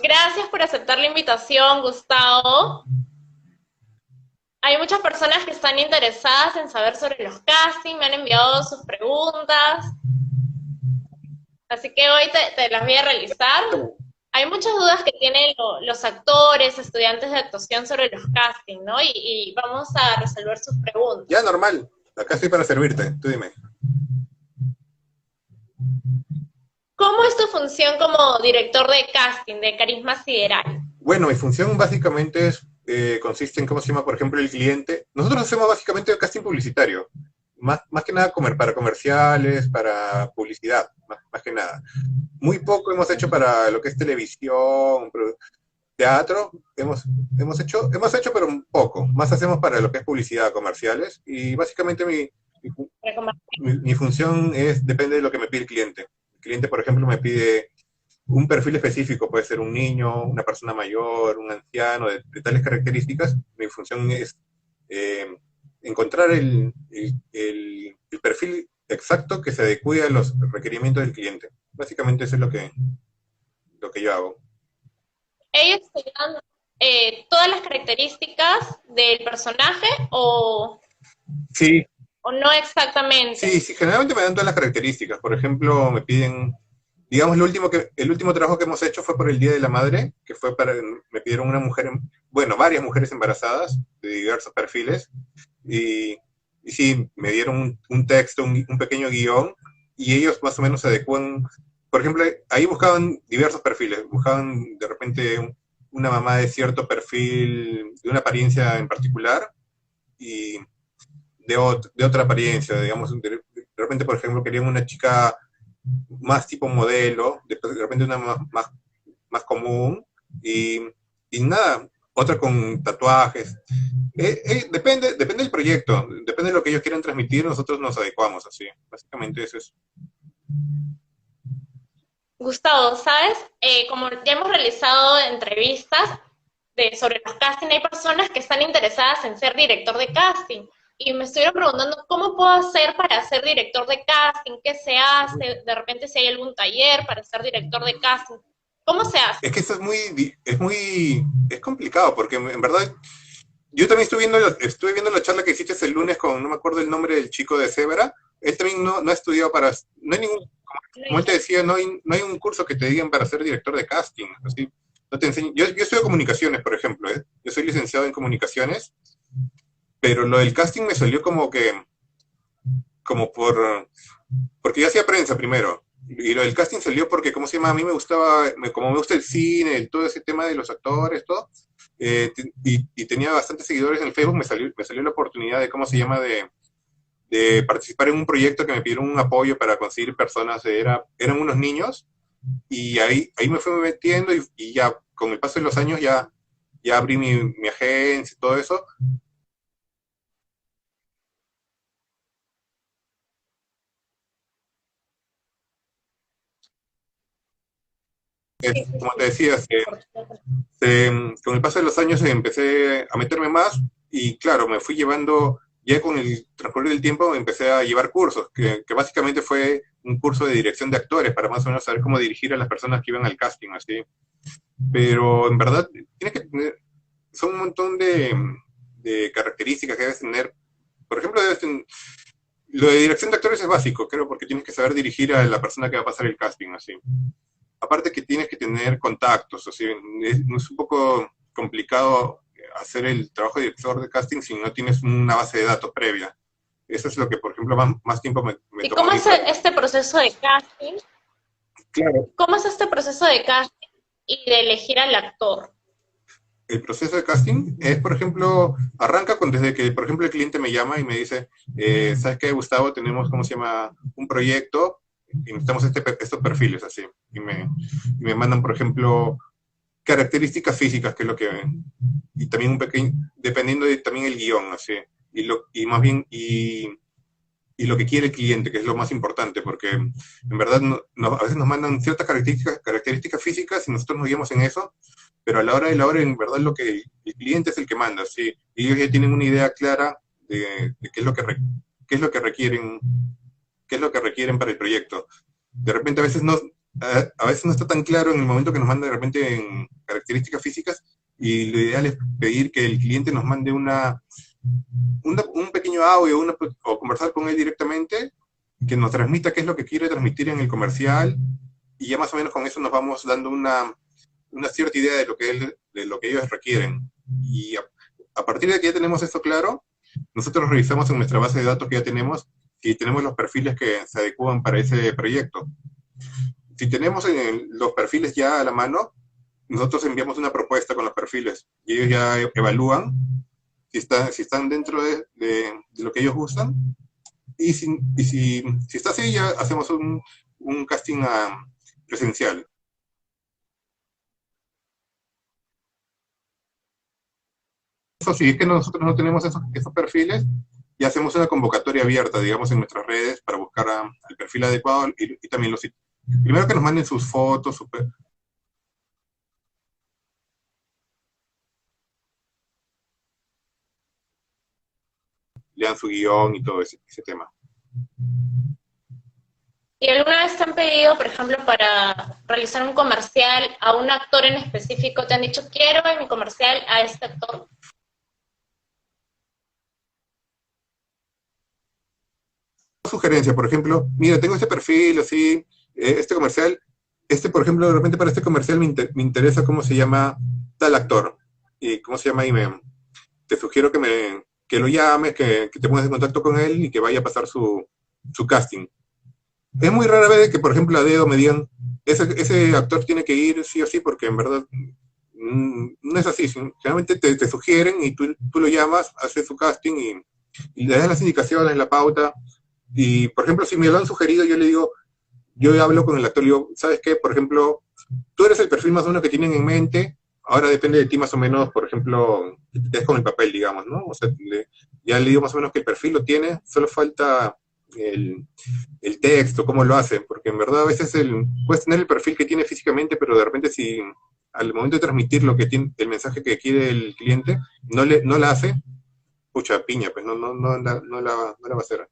Gracias por aceptar la invitación, Gustavo. Hay muchas personas que están interesadas en saber sobre los castings, me han enviado sus preguntas, así que hoy te las voy a realizar. Hay muchas dudas que tienen los actores, estudiantes de actuación sobre los castings, ¿no? Y vamos a resolver sus Ya, preguntas. normal. Acá estoy para servirte. Tú dime. ¿Cómo es tu función como director de casting de Carisma Sideral? Bueno, mi función básicamente consiste en, ¿cómo se llama? Por ejemplo, el cliente. Nosotros hacemos básicamente casting publicitario. Más que nada para comerciales, para publicidad, más que nada. Muy poco hemos hecho para lo que es televisión, teatro. Hemos hecho, pero un poco. Más hacemos para lo que es publicidad, comerciales. Y básicamente mi función depende de lo que me pide el cliente. El cliente, por ejemplo, me pide un perfil específico, puede ser un niño, una persona mayor, un anciano, de tales características. Mi función es eh, encontrar el perfil exacto que se adecue a los requerimientos del cliente. Básicamente eso es lo que yo hago. ¿Ellos te dan todas las características del personaje Sí, o no exactamente? sí, sí, generalmente me dan todas las características. Por ejemplo, me piden, digamos, el último trabajo que hemos hecho fue por el Día de la Madre, que fue me pidieron una mujer, bueno, varias mujeres embarazadas de diversos perfiles, y, y sí, me dieron un texto, un pequeño guión, y ellos más o menos se adecuan. Por ejemplo, ahí buscaban diversos perfiles, buscaban de repente una mamá de cierto perfil, de una apariencia en particular, y de otra apariencia, digamos, de repente, por ejemplo, querían una chica más tipo modelo, de repente una más común, y, y nada, otra con tatuajes. Depende del proyecto, depende de lo que ellos quieran transmitir, nosotros nos adecuamos así. Básicamente eso es. Gustavo, ¿sabes? Como ya hemos realizado entrevistas sobre los casting, hay personas que están interesadas en ser director de casting. Y me estuvieron preguntando cómo puedo hacer para ser director de casting, qué se hace, de repente si hay algún taller para ser director de casting. ¿Cómo se hace? Es que eso es complicado, porque en verdad yo también estuve viendo la charla que hiciste el lunes con, no me acuerdo el nombre del chico de Cebra. Él también no ha estudiado no hay ningún, como él te decía, no hay un curso que te digan para ser director de casting. Así, no te enseño. Yo estudio comunicaciones, por ejemplo, ¿eh? Yo soy licenciado en comunicaciones, pero lo del casting me salió porque yo hacía prensa primero. Y lo del casting salió porque, ¿cómo se llama? A mí me gustaba, como me gusta el cine, todo ese tema de los actores, todo, y tenía bastantes seguidores en el Facebook, me salió la oportunidad de, ¿cómo se llama? De participar en un proyecto que me pidieron un apoyo para conseguir personas, eran unos niños, y ahí me fui metiendo, y ya con el paso de los años ya abrí mi agencia y todo eso. Como te decía, con el paso de los años empecé a meterme más, y claro, me fui llevando, ya con el transcurrir del tiempo empecé a llevar cursos, que básicamente fue un curso de dirección de actores para más o menos saber cómo dirigir a las personas que iban al casting, así. Pero en verdad tienes que tener, son un montón de características que debes tener. Por ejemplo, lo de dirección de actores es básico, creo, porque tienes que saber dirigir a la persona que va a pasar el casting, así. Aparte que tienes que tener contactos, así, es un poco complicado hacer el trabajo de director de casting si no tienes una base de datos previa. Eso es lo que, por ejemplo, más tiempo me ¿Y tomó a cómo mí es para... este proceso de casting? Claro. ¿Cómo es este proceso de casting y de elegir al actor? El proceso de casting es, por ejemplo, desde que, por ejemplo, el cliente me llama y me dice, ¿sabes qué, Gustavo? Tenemos, ¿cómo se llama? Un proyecto y necesitamos estos perfiles, así. Y me mandan, por ejemplo, características físicas, que es lo que ven. Y también dependiendo de también el guión, así. Y más bien, y lo que quiere el cliente, que es lo más importante, porque en verdad a veces nos mandan ciertas características físicas y nosotros nos guiamos en eso, pero a la hora de la hora, en verdad, lo que el cliente es el que manda, ¿sí? Y ellos ya tienen una idea clara de qué es lo que requieren, qué es lo que requieren para el proyecto. De repente, a veces a veces no está tan claro en el momento que nos manda de repente en características físicas, y lo ideal es pedir que el cliente nos mande un pequeño audio o conversar con él directamente, que nos transmita qué es lo que quiere transmitir en el comercial, y ya más o menos con eso nos vamos dando una cierta idea de lo que ellos requieren. Y a partir de que ya tenemos esto claro, nosotros revisamos en nuestra base de datos que ya tenemos si tenemos los perfiles que se adecuan para ese proyecto. Si tenemos los perfiles ya a la mano, nosotros enviamos una propuesta con los perfiles y ellos ya evalúan si están dentro de lo que ellos gustan. Si está así, ya hacemos un casting presencial. Eso sí, es que nosotros no tenemos esos perfiles, y hacemos una convocatoria abierta, digamos, en nuestras redes para buscar al perfil adecuado, y también primero que nos manden sus fotos, lean su guión y todo ese tema. ¿Y alguna vez te han pedido, por ejemplo, para realizar un comercial a un actor en específico? ¿Te han dicho, quiero en mi comercial a este actor? Sugerencia, por ejemplo, mira, tengo este perfil, así, este comercial, por ejemplo, de repente para este comercial me interesa cómo se llama tal actor, y cómo se llama, y te sugiero que lo llames, que te pongas en contacto con él y que vaya a pasar su casting. Es muy rara vez que, por ejemplo, a dedo me digan, ese actor tiene que ir sí o sí, porque en verdad no es así. Generalmente te sugieren y tú lo llamas, haces su casting y le das las indicaciones, la pauta. Y, por ejemplo, si me lo han sugerido, yo le digo, yo hablo con el actor y digo, ¿sabes qué? Por ejemplo, tú eres el perfil más o menos que tienen en mente, ahora depende de ti más o menos, por ejemplo, que te quedes con el papel, digamos, ¿no? O sea, ya le digo más o menos que el perfil lo tiene, solo falta el texto, cómo lo hacen, porque en verdad a veces puedes tener el perfil que tiene físicamente, pero de repente si al momento de transmitir lo que tiene, el mensaje que quiere el cliente, no la hace, pucha piña, pues no la va a hacer.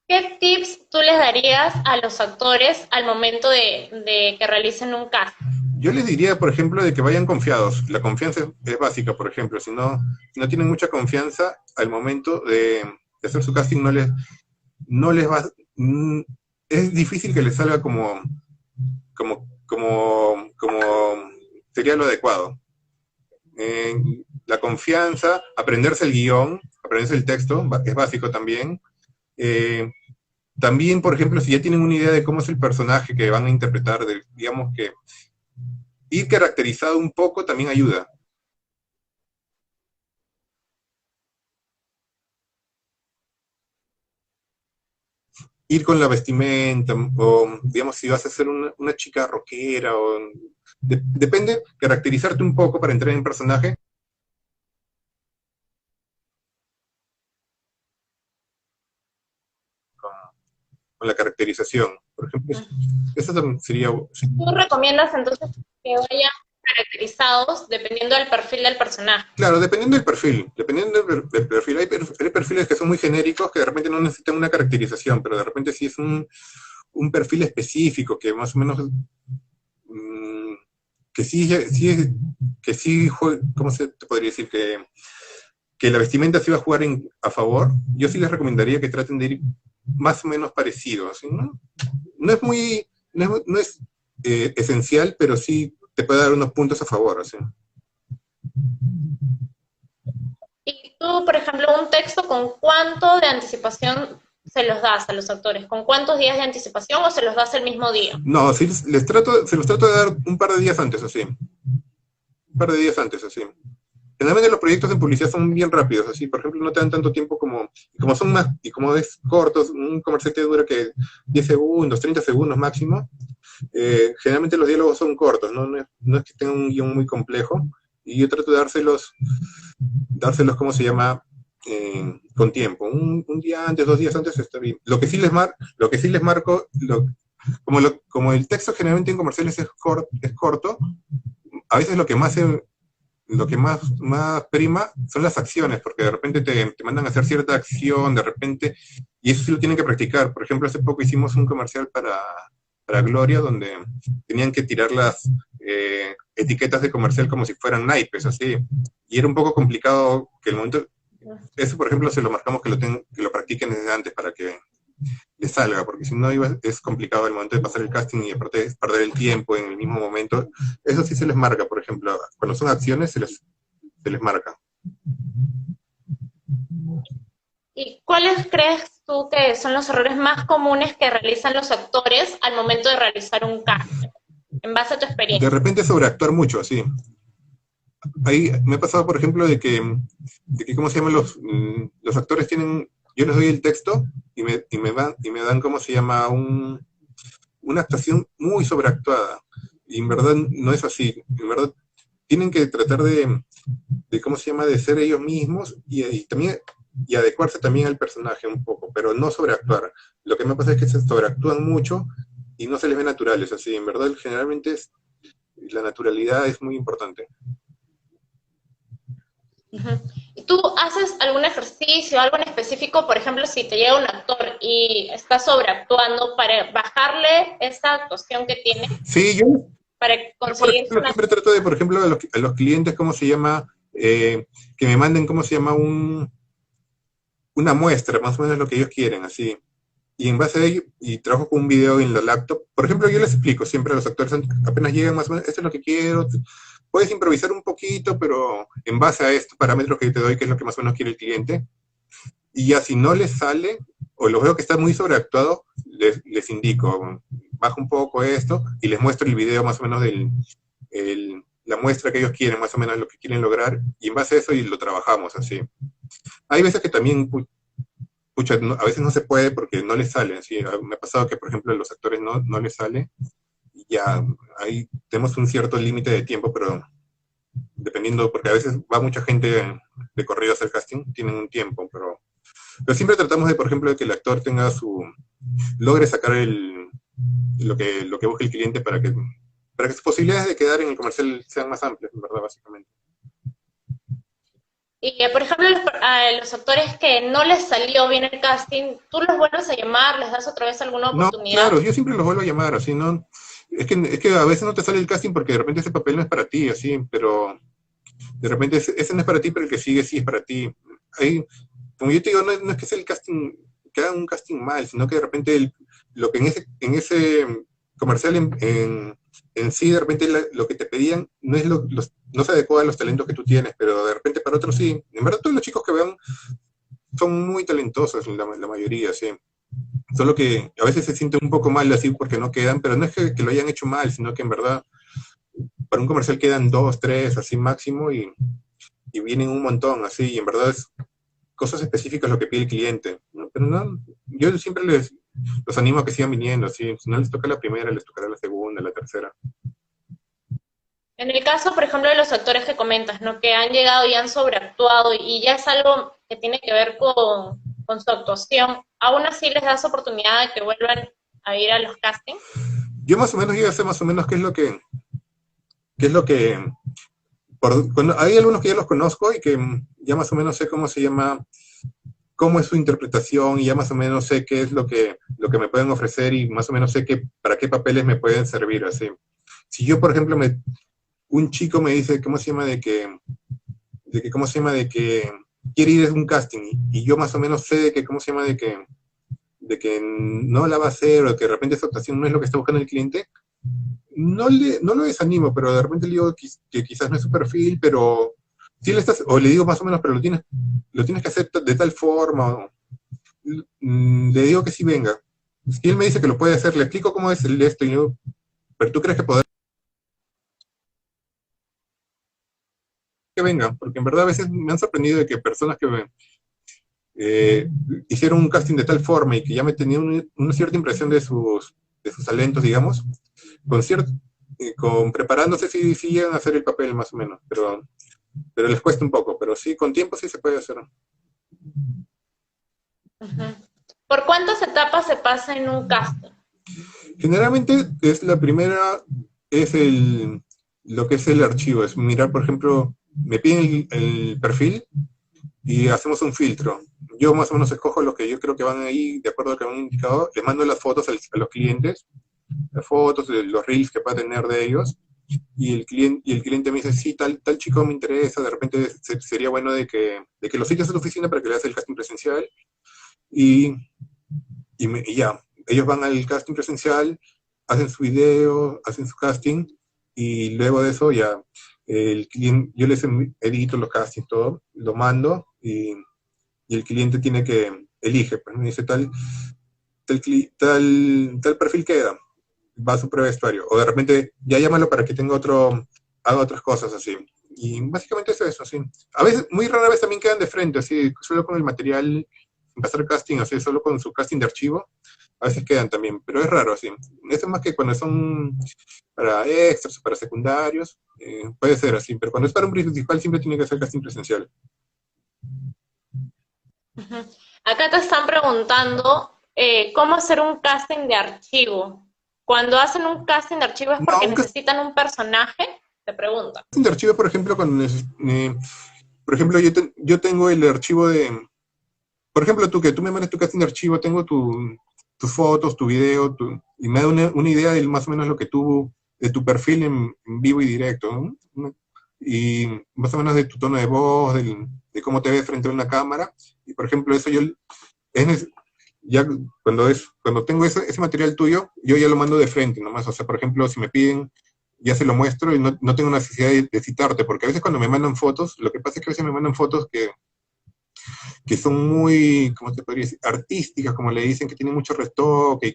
¿Qué tips tú les darías a los actores al momento de que realicen un casting? Yo les diría, por ejemplo, de que vayan confiados. La confianza es básica, por ejemplo. Si no tienen mucha confianza, al momento de hacer su casting no les va... Es difícil que les salga como sería lo adecuado. La confianza, aprenderse el guión, aprenderse el texto, es básico también. También, por ejemplo, si ya tienen una idea de cómo es el personaje que van a interpretar, digamos que ir caracterizado un poco también ayuda. Ir con la vestimenta, o digamos, si vas a ser una chica rockera, depende, caracterizarte un poco para entrar en personaje. Con la caracterización. Por ejemplo, eso también sería... ¿Tú recomiendas entonces que vayan caracterizados dependiendo del perfil del personaje? Claro, dependiendo del perfil. Hay perfiles que son muy genéricos, que de repente no necesitan una caracterización, pero de repente sí es un perfil específico que más o menos... ¿cómo se te podría decir? Que la vestimenta sí va a jugar a favor. Yo sí les recomendaría que traten de ir más o menos parecidos, ¿no? No es esencial, pero sí te puede dar unos puntos a favor, ¿sí? Y tú, por ejemplo, un texto, ¿con cuánto de anticipación se los das a los actores? ¿Con cuántos días de anticipación o se los das el mismo día? No, sí, se los trato de dar un par de días antes, así. Un par de días antes, así. Generalmente los proyectos de publicidad son bien rápidos, así, por ejemplo, no te dan tanto tiempo como son más, y como es cortos, un comercial te dura que 10 segundos, 30 segundos máximo. Generalmente los diálogos son cortos, no es que tengan un guión muy complejo, y yo trato de dárselos, ¿cómo se llama? Con tiempo, un día antes, 2 días antes está bien. Lo que sí les marco, como el texto generalmente en comerciales es corto, a veces lo que más prima son las acciones, porque de repente te mandan a hacer cierta acción, de repente Y eso sí lo tienen que practicar. Por ejemplo, hace poco hicimos un comercial para Gloria, donde tenían que tirar las etiquetas de comercial como si fueran naipes, así. Y era un poco complicado que el momento... Eso, por ejemplo, se lo marcamos que lo practiquen desde antes para que les salga, porque si no es complicado el momento de pasar el casting y aparte es perder el tiempo en el mismo momento. Eso sí se les marca, por ejemplo, cuando son acciones se les marca. ¿Y cuáles crees tú que son los errores más comunes que realizan los actores al momento de realizar un casting, en base a tu De experiencia? repente sobreactuar mucho, sí. Ahí me ha pasado, por ejemplo, de que ¿cómo se llama? Los actores tienen, yo les doy el texto y me dan, ¿cómo se llama? Una actuación muy sobreactuada. Y en verdad no es así. En verdad tienen que tratar ¿cómo se llama? De ser ellos mismos y también y adecuarse también al personaje un poco, pero no sobreactuar. Lo que me pasa es que se sobreactúan mucho y no se les ve naturales, así. En verdad, generalmente la naturalidad es muy importante. Uh-huh. ¿Y tú haces algún ejercicio, algo en específico, por ejemplo, si te llega un actor y está sobreactuando para bajarle esa actuación que tiene, Sí, para yo, por conseguir ejemplo, siempre trato de, por ejemplo, a los clientes, ¿cómo se llama? Que me manden, ¿cómo se llama? Una muestra, más o menos lo que ellos quieren, así. Y en base a ello, y trabajo con un video en la laptop. Por ejemplo, yo les explico siempre a los actores, apenas llegan más o menos, esto es lo que quiero, puedes improvisar un poquito, pero en base a estos parámetros que yo te doy, que es lo que más o menos quiere el cliente, y ya si no les sale, o los veo que está muy sobreactuado, les indico, bajo un poco esto, y les muestro el video más o menos la muestra que ellos quieren, más o menos lo que quieren lograr, y en base a eso y lo trabajamos así. Hay veces que también pucha, a veces no se puede porque no les sale. ¿Sí? Me ha pasado que, por ejemplo, a los actores no les sale. Y ya ahí tenemos un cierto límite de tiempo, pero dependiendo, porque a veces va mucha gente de corrido a hacer casting, tienen un tiempo, pero siempre tratamos de, por ejemplo, de que el actor logre sacar lo que busca el cliente para que sus posibilidades de quedar en el comercial sean más amplias, en verdad, básicamente. y, por ejemplo, a los actores que no les salió bien el casting, ¿tú los vuelves a llamar, les das otra vez alguna No, oportunidad? claro, yo siempre los vuelvo a llamar, así, ¿no? Es que a veces no te sale el casting porque de repente ese papel no es para ti, así, pero de repente ese no es para ti, pero el que sigue sí es para ti. Ahí, como yo te digo, no es que sea el casting, que hagan un casting mal, sino que de repente lo que en ese comercial en sí, de repente lo que te pedían no se adecua a los talentos que tú tienes, pero de repente para otros sí. En verdad todos los chicos que vean son muy talentosos, la mayoría, sí. Solo que a veces se sienten un poco mal así porque no quedan, pero no es que lo hayan hecho mal, sino que en verdad para un comercial quedan dos, tres, así máximo, y vienen un montón, así, y en verdad es cosas específicas lo que pide el cliente. ¿No? Pero no, yo siempre los animo a que sigan viniendo, así, si no les toca la primera, les tocará la segunda, la tercera. En el caso, por ejemplo, de los actores que comentas, ¿no? Que han llegado y han sobreactuado y ya es algo que tiene que ver con su actuación, ¿aún así les das oportunidad de que vuelvan a ir a los castings? Yo más o menos, yo ya sé más o menos qué es lo que, cuando, hay algunos que ya los conozco y que ya más o menos sé cómo se llama, cómo es su interpretación y ya más o menos sé qué es lo que me pueden ofrecer y más o menos sé para qué papeles me pueden servir, así. Si yo, por ejemplo, un chico me dice, ¿cómo se llama? ¿Cómo se llama? De que quiere ir a un casting y yo más o menos sé de que, ¿cómo se llama? De que no la va a hacer o que de repente esa actuación no es lo que está buscando el cliente, no lo desanimo, pero de repente le digo que quizás no es su perfil, pero sí o le digo más o menos, pero lo tienes que hacer de tal forma, le digo que sí venga. Si él me dice que lo puede hacer, le explico cómo es el esto, y yo, pero tú crees que podrá que venga, porque en verdad a veces me han sorprendido de que personas que eh, hicieron un casting de tal forma y que ya me tenían una cierta impresión de sus talentos, digamos, con cierto, con preparándose sí llegan a hacer el papel más o menos, pero les cuesta un poco, pero sí, con tiempo sí se puede hacer. Uh-huh. ¿Por cuántas etapas se pasa en un casting? Generalmente es la primera, es lo que es el archivo, es mirar, por ejemplo, me piden el perfil y hacemos un filtro. Yo más o menos escojo los que yo creo que van ahí, de acuerdo a lo que me han indicado, les mando las fotos a los clientes, las fotos, los reels que pueda tener de ellos, y el cliente me dice, sí, tal chico me interesa, de repente sería bueno de que lo cites a tu oficina para que le hagas el casting presencial, y, y ya, ellos van al casting presencial, hacen su video, hacen su casting, y luego de eso ya el cliente, yo les edito los castings, todo, lo mando, y el cliente tiene que elige, pues me dice tal perfil queda, va a su prueba de vestuario, o de repente ya llámalo para que tenga haga otras cosas así. Y básicamente es eso, sí. A veces, muy rara vez también quedan de frente, así, solo con el material, sin pasar casting, así, solo con su casting de archivo, a veces quedan también, pero es raro, así. Eso es más que cuando son para extras o para secundarios, puede ser así, pero cuando es para un principal siempre tiene que ser casting presencial. Ujú. Acá te están preguntando cómo hacer un casting de archivo. Cuando hacen un casting de archivo es No, porque un necesitan un personaje, te preguntan. casting de archivo, por ejemplo, por ejemplo, yo tengo el archivo por ejemplo, tú me mandas tu casting de archivo, tengo tus fotos, tu video, y me da una idea de más o menos lo que de tu perfil en vivo y directo, ¿no? Y más o menos de tu tono de voz, de cómo te ves frente a una cámara, y por ejemplo, eso ya cuando tengo ese material tuyo, yo ya lo mando de frente nomás, o sea, por ejemplo, si me piden, ya se lo muestro y no tengo necesidad de citarte, porque a veces cuando me mandan fotos, lo que pasa es que a veces me mandan fotos que son muy, ¿cómo te podría decir? Artísticas, como le dicen, que tienen mucho retoque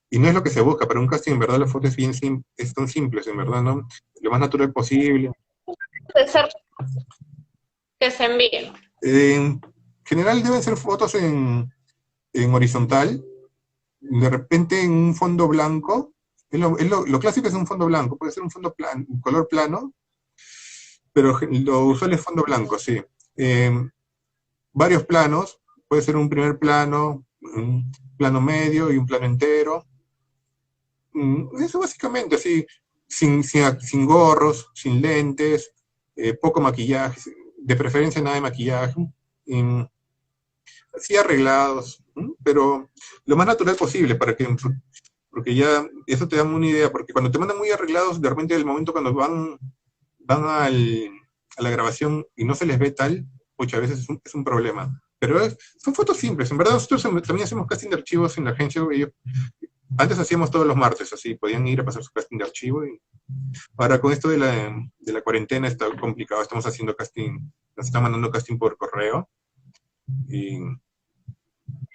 y no es lo que se busca. Para un casting, en verdad, las fotos son simples, en verdad, ¿no? Lo más natural posible. De ser que se envíen. En general deben ser fotos en horizontal, de repente en un fondo blanco. Lo clásico es un fondo blanco, puede ser un fondo un color plano, pero lo usual es fondo blanco, sí. Varios planos, puede ser un primer plano, un plano medio y un plano entero. Eso básicamente, así, sin gorros, sin lentes, poco maquillaje, de preferencia nada de maquillaje, así arreglados, pero lo más natural posible porque ya eso te da una idea, porque cuando te mandan muy arreglados, de repente el momento cuando van a la grabación y no se les ve tal, muchas veces es un problema. Pero son fotos simples, en verdad nosotros también hacemos casting de archivos en la agencia, antes hacíamos todos los martes, así, podían ir a pasar su casting de archivo, y ahora con esto de la cuarentena está complicado, estamos haciendo casting, nos están mandando casting por correo, y,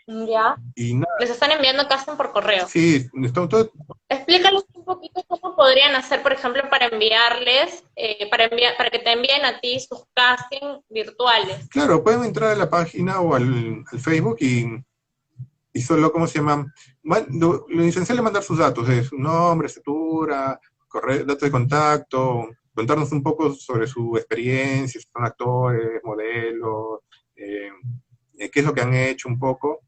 Ya. y nada, Les están enviando casting por correo. sí, estamos todo, Explícales un poquito cómo podrían hacer, por ejemplo, para enviarles, para que te envíen a ti sus casting virtuales. claro, pueden entrar a la página o al Facebook y solo, ¿cómo se llama? Lo esencial es mandar sus datos, su nombre, estatura, correo, datos de contacto, contarnos un poco sobre su experiencia, si son actores, modelos, qué es lo que han hecho un poco.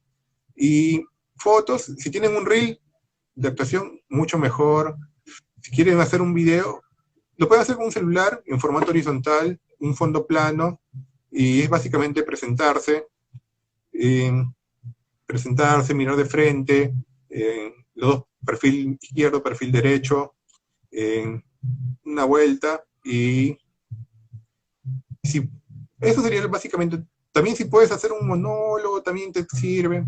Y fotos, si tienen un reel de actuación, mucho mejor. Si quieren hacer un video, lo pueden hacer con un celular en formato horizontal, un fondo plano, y es básicamente eh, mirar de frente, los dos, perfil izquierdo, perfil derecho, una vuelta, y si, eso sería básicamente, también si puedes hacer un monólogo, también te sirve,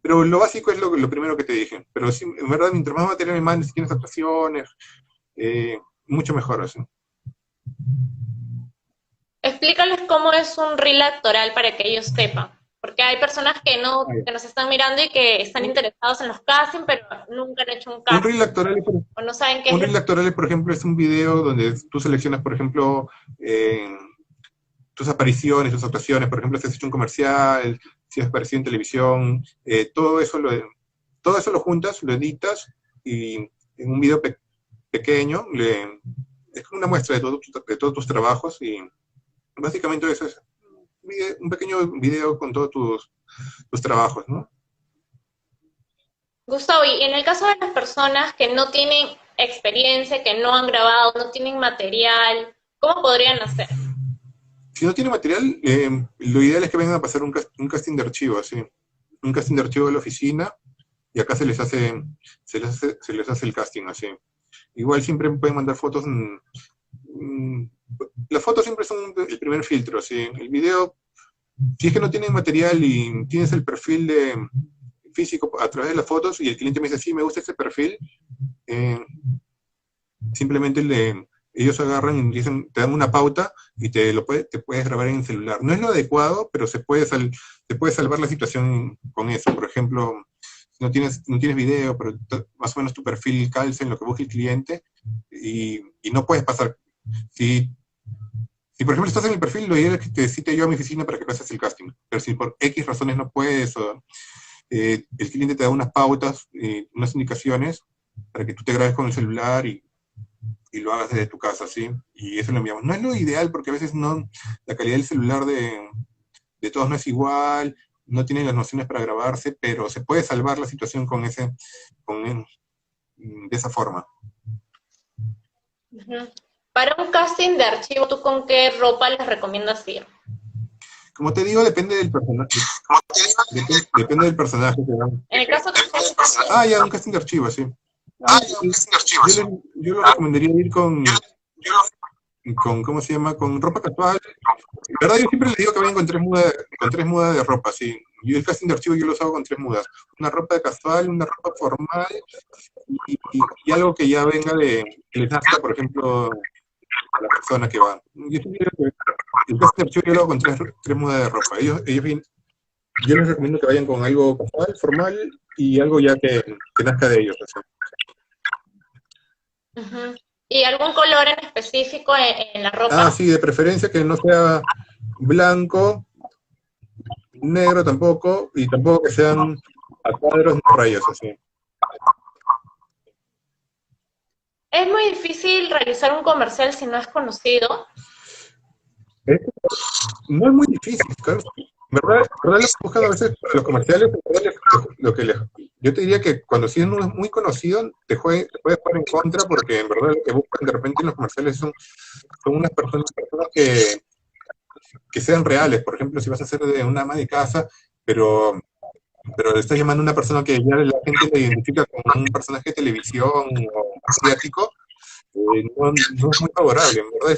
pero lo básico es lo primero que te dije, pero sí, en verdad, mientras más material me mandes, si tienes actuaciones, mucho mejor así. Explícales cómo es un reel actoral para que ellos sepan. Porque hay personas que nos están mirando y que están interesados en los castings, pero nunca han hecho un Un casting. reel actoral, O no saben qué un es reel actoral, por ejemplo, es un video donde tú seleccionas, por ejemplo, tus apariciones, tus actuaciones, por ejemplo, si has hecho un comercial, si has aparecido en televisión, todo eso lo juntas, lo editas y en un video pequeño es como una muestra de todos tus trabajos y básicamente eso es un pequeño video con todos tus trabajos, ¿no? Gustavo, y en el caso de las personas que no tienen experiencia, que no han grabado, no tienen material, ¿cómo podrían hacer? Si no tiene material, lo ideal es que vengan a pasar un casting de archivo, así. Un casting de archivo de la oficina, y acá se les hace el casting, así. Igual siempre pueden mandar fotos. Las fotos siempre son el primer filtro, así. El video, si es que no tienen material y tienes el perfil físico a través de las fotos, y el cliente me dice, sí, me gusta este perfil, eh, simplemente ellos agarran y dicen, te dan una pauta y te puedes grabar en el celular. No es lo adecuado, pero se puede salvar la situación con eso. Por ejemplo, no tienes video, pero más o menos tu perfil calza en lo que busca el cliente, y no puedes pasar. Si por ejemplo estás en el perfil, lo ideal es que te cite yo a mi oficina para que pases el casting. Pero si por X razones no puedes, el cliente te da unas pautas, unas indicaciones, para que tú te grabes con el celular y lo hagas desde tu casa, ¿sí? Y eso lo enviamos. No es lo ideal, porque a veces la calidad del celular de todos no es igual, no tiene las nociones para grabarse, pero se puede salvar la situación de esa forma. Ujú. Para un casting de archivo, ¿tú con qué ropa les recomiendas ir? Como te digo, depende del personaje. Depende del personaje. En el caso que Ya, un casting de archivo, sí. Yo lo recomendaría ir ¿cómo se llama? Con ropa casual. En verdad, yo siempre les digo que vayan con tres mudas de ropa, sí. Yo el casting de archivo yo los hago con tres mudas. Una ropa casual, una ropa formal, y algo que ya venga que les nazca, por ejemplo, a la persona que va. Yo siempre digo que el casting de archivo yo lo hago con tres mudas de ropa. Yo les recomiendo que vayan con algo casual, formal, y algo ya que nazca de ellos. Así. Ujú. ¿Y algún color en específico en la ropa? Sí, de preferencia que no sea blanco, negro tampoco, y tampoco que sean a cuadros ni rayas, así. Es muy difícil realizar un comercial si no es conocido. No es muy difícil, claro. ¿Verdad? Lo que buscan a veces para los comerciales, yo te diría que cuando si uno es muy conocido, te puede jugar en contra, porque en verdad lo que buscan de repente en los comerciales son unas personas que sean reales. Por ejemplo, si vas a hacer de una ama de casa, pero le estás llamando a una persona que ya la gente le identifica como un personaje de televisión o asiático, no es muy favorable. En verdad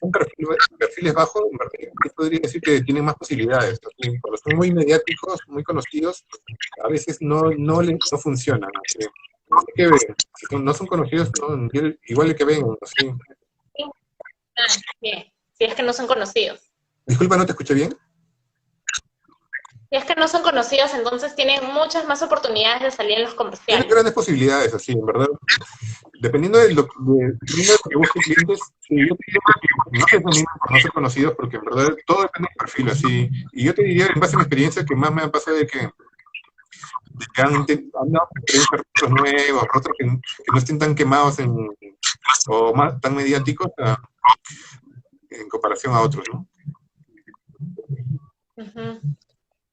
son perfiles bajos, en verdad yo podría decir que tienen más posibilidades. Cuando son muy mediáticos, muy conocidos, a veces no funcionan. Si no son conocidos, igual que ven. ¿Sí? Bien, si es que no son conocidos. Disculpa, ¿no te escuché bien? Si es que no son conocidos, entonces tienen muchas más oportunidades de salir en los comerciales. Tienen grandes posibilidades, así, en verdad. Dependiendo de lo que busquen clientes, sí, yo te diría que no se animen por no ser conocidos, porque en verdad todo depende del perfil, así. Y yo te diría, en base a mi experiencia, que más me ha pasado de que han dado experiencias rostros nuevos, rostros que no estén tan quemados o tan mediáticos en comparación a otros, ¿no? Uh-huh.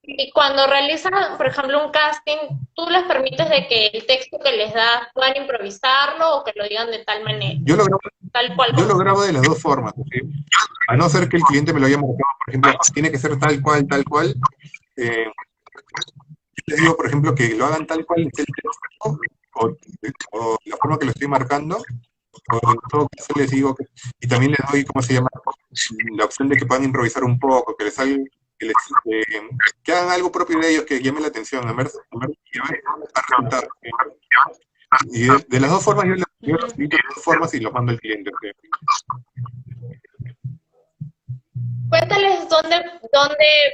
Y cuando realizan, por ejemplo, un casting, ¿tú les permites de que el texto que les das puedan improvisarlo o que lo digan de tal manera? Yo lo grabo de las dos formas, ¿sí? A no ser que el cliente me lo haya marcado, por ejemplo, tiene que ser tal cual, les digo, por ejemplo, que lo hagan tal cual es el texto, o la forma que lo estoy marcando, o en todo caso les digo y también les doy, ¿cómo se llama? La opción de que puedan improvisar un poco, que les salga, que hagan algo propio de ellos que llame la atención, a ver resultados. Y de las dos formas yo los edito de dos formas y los mando al cliente. Cuéntales dónde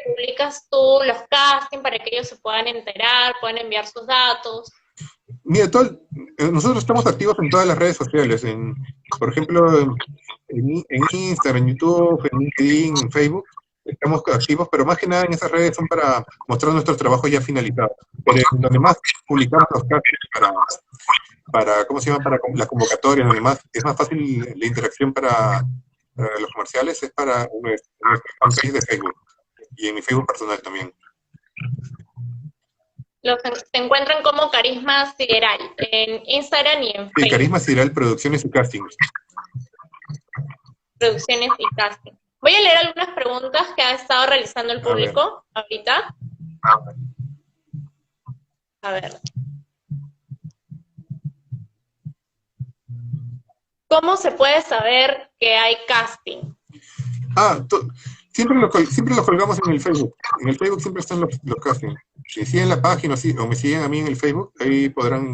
publicas tú los castings para que ellos se puedan enterar, puedan enviar sus datos. Mira, nosotros estamos activos en todas las redes sociales, por ejemplo, en Instagram, en YouTube, en LinkedIn, en Facebook, estamos activos, pero más que nada en esas redes son para mostrar nuestros trabajos ya finalizados. Pero en donde más publicamos los castings para ¿cómo se llama? Para la convocatoria, donde más es más fácil la interacción para los comerciales, es para nuestra fanpage de Facebook y en mi Facebook personal también. Se encuentran como Carisma Sideral en Instagram y en Facebook. Sí, Carisma Sideral, Producciones y Castings. Producciones y Castings. Voy a leer algunas preguntas que ha estado realizando el A ver. público ahorita. A ver. ¿Cómo se puede saber que hay casting? Siempre lo colgamos en el Facebook. En el Facebook siempre están los castings. Si siguen la página o me siguen a mí en el Facebook, ahí podrán.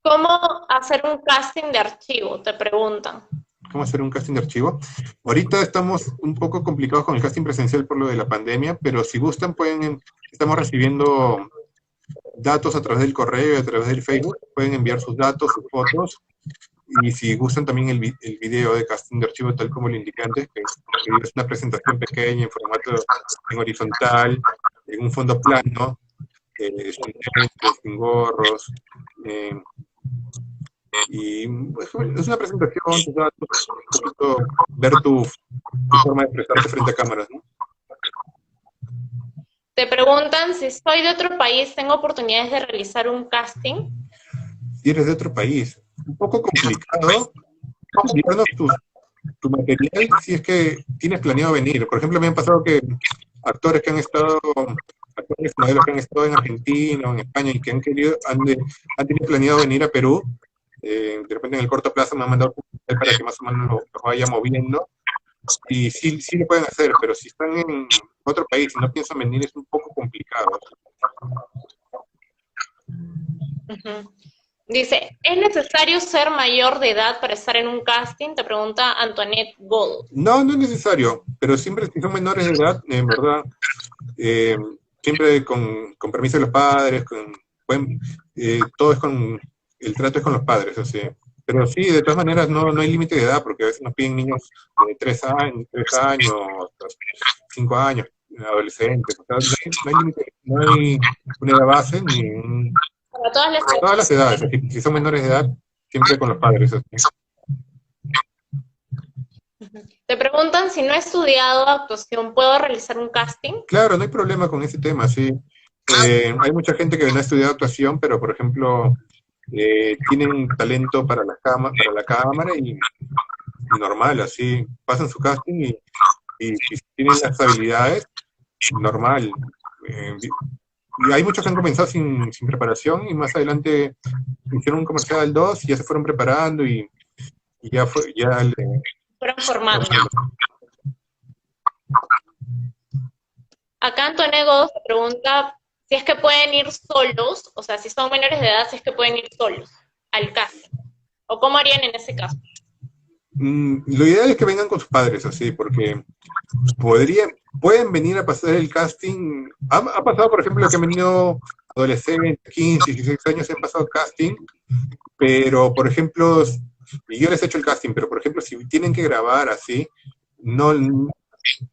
¿Cómo hacer un casting de archivo? Te preguntan. ¿Cómo hacer un casting de archivo? Ahorita estamos un poco complicados con el casting presencial por lo de la pandemia, pero si gustan estamos recibiendo datos a través del correo y a través del Facebook, pueden enviar sus datos, sus fotos, y si gustan también el video de casting de archivo tal como lo indiqué antes, que es una presentación pequeña en formato en horizontal, en un fondo plano, sin lentes, sin gorros, y pues, es una presentación, tus datos, un poquito ver tu forma de expresarte frente a cámaras, ¿no? Te preguntan si soy de otro país, ¿tengo oportunidades de realizar un casting? Si eres de otro país, un poco complicado, enviarnos tu material si es que tienes planeado venir. Por ejemplo, me han pasado que actores modelos que han estado en Argentina o en España y que han tenido planeado venir a Perú, de repente en el corto plazo me han mandado para que más o menos lo vaya moviendo, y sí lo pueden hacer, pero si están en otro país y no piensan venir es un poco complicado. Dice, ¿es necesario ser mayor de edad para estar en un casting? Te pregunta Antoinette Gold. No es necesario, pero siempre si son menores de edad, en verdad, siempre con permiso de los padres, todo es el trato es con los padres, así. Pero sí, de todas maneras no hay límite de edad, porque a veces nos piden niños de 3 años, 5 años, adolescentes. O sea, no hay una edad base ni Para todas las edades. Todas las edades, si son menores de edad, siempre con los padres. Así. Te preguntan si no he estudiado actuación, ¿puedo realizar un casting? Claro, no hay problema con ese tema, sí. Hay mucha gente que no ha estudiado actuación, pero por ejemplo, tienen talento para la cámara y normal, así, pasan su casting y si tienen las habilidades, normal. Y hay muchos que han comenzado sin preparación y más adelante hicieron un comercial 2 y ya se fueron preparando y fueron formando. Acá Antonio Godos te pregunta si es que pueden ir solos, o sea, si son menores de edad, si es que pueden ir solos al casting, o cómo harían en ese caso. Lo ideal es que vengan con sus padres, así, porque pueden venir a pasar el casting. Ha pasado, por ejemplo, que han venido adolescentes, 15, 16 años, han pasado casting, pero, por ejemplo, y yo les he hecho el casting, pero, por ejemplo, si tienen que grabar así,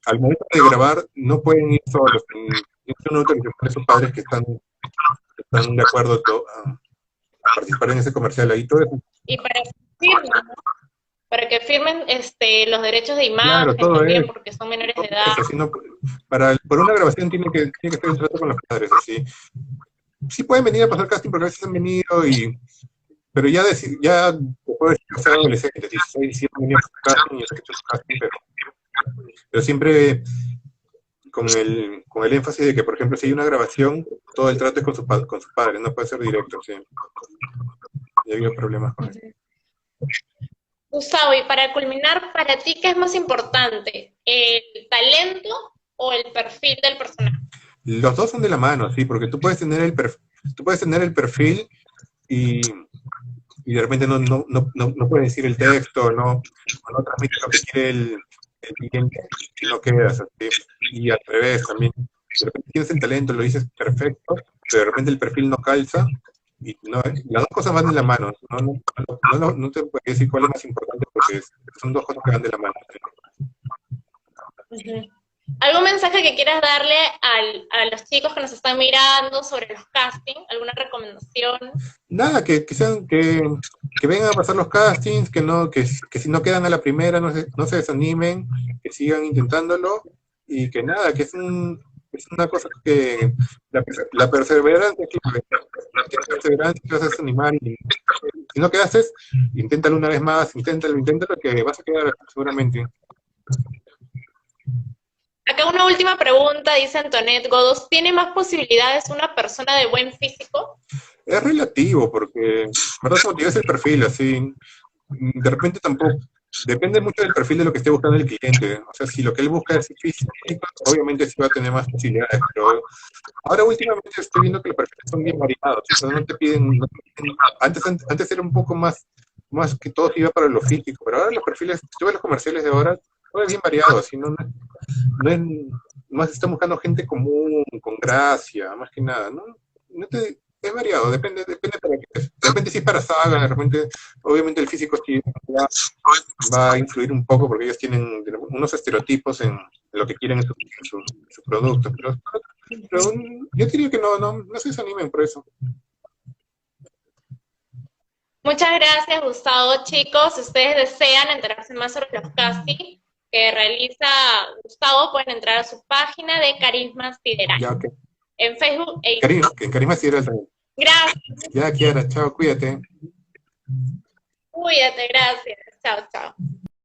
al momento de grabar no pueden ir solos, tienen una autorización de sus padres que están de acuerdo a participar en ese comercial ahí, todo eso. Y para que firmen los derechos de imagen, claro, todo también, porque son menores de edad. Por una grabación tiene que estar en trato con los padres, así. Sí pueden venir a pasar casting porque a veces han venido, pero ya después de ser adolescentes, 16, 17 han venido a pasar casting y yo sé que he hecho su casting, pero siempre con el énfasis de que, por ejemplo, si hay una grabación, todo el trato es con sus padres, no puede ser directo, sí. Y ha habido problemas con eso. Gustavo, y para culminar, ¿para ti qué es más importante? ¿El talento o el perfil del personaje? Los dos son de la mano, sí, porque tú puedes tener el perfil y de repente no puedes decir el texto, no transmites lo que quiere el cliente y no quedas así. Y al revés también. De repente tienes el talento, lo dices perfecto, pero de repente el perfil no calza. Y las dos cosas van de la mano. No te puedo decir cuál es más importante porque son dos cosas que van de la mano. ¿Algún mensaje que quieras darle a los chicos que nos están mirando sobre los castings? ¿Alguna recomendación? Nada, que vengan a pasar los castings, que si no quedan a la primera no se desanimen, que sigan intentándolo y que nada, que es un Es una cosa que la perseverancia es clave. Tienes perseverancia, te vas a desanimar y si no quedaste, inténtalo una vez más, inténtalo, que vas a quedar seguramente. Acá una última pregunta, dice Antoinette Godos, ¿tiene más posibilidades una persona de buen físico? Es relativo, porque, ¿verdad? Como te digo, es el perfil, así. De repente tampoco, depende mucho del perfil de lo que esté buscando el cliente. O sea, si lo que él busca es físico, obviamente sí va a tener más posibilidades, pero ahora últimamente estoy viendo que los perfiles son bien variados. O sea, antes era un poco más que todo iba para lo físico, pero ahora los perfiles, si tú ves los comerciales de ahora es bien variado, así no es, más están buscando gente común, con gracia, más que nada, ¿no? Es variado, depende para qué es. De repente si es para saga, de repente, obviamente el físico sí va a influir un poco porque ellos tienen unos estereotipos en lo que quieren en sus productos, pero yo diría que no se desanimen por eso. Muchas gracias, Gustavo. Chicos, si ustedes desean enterarse más sobre los castings que realiza Gustavo, pueden entrar a su página de Carisma Sideral Ya, ok. en Facebook e Karim, Instagram. que en Karim así era también. Gracias, Ya, Kiara, chao, cuídate. cuídate, gracias. Chao, chao.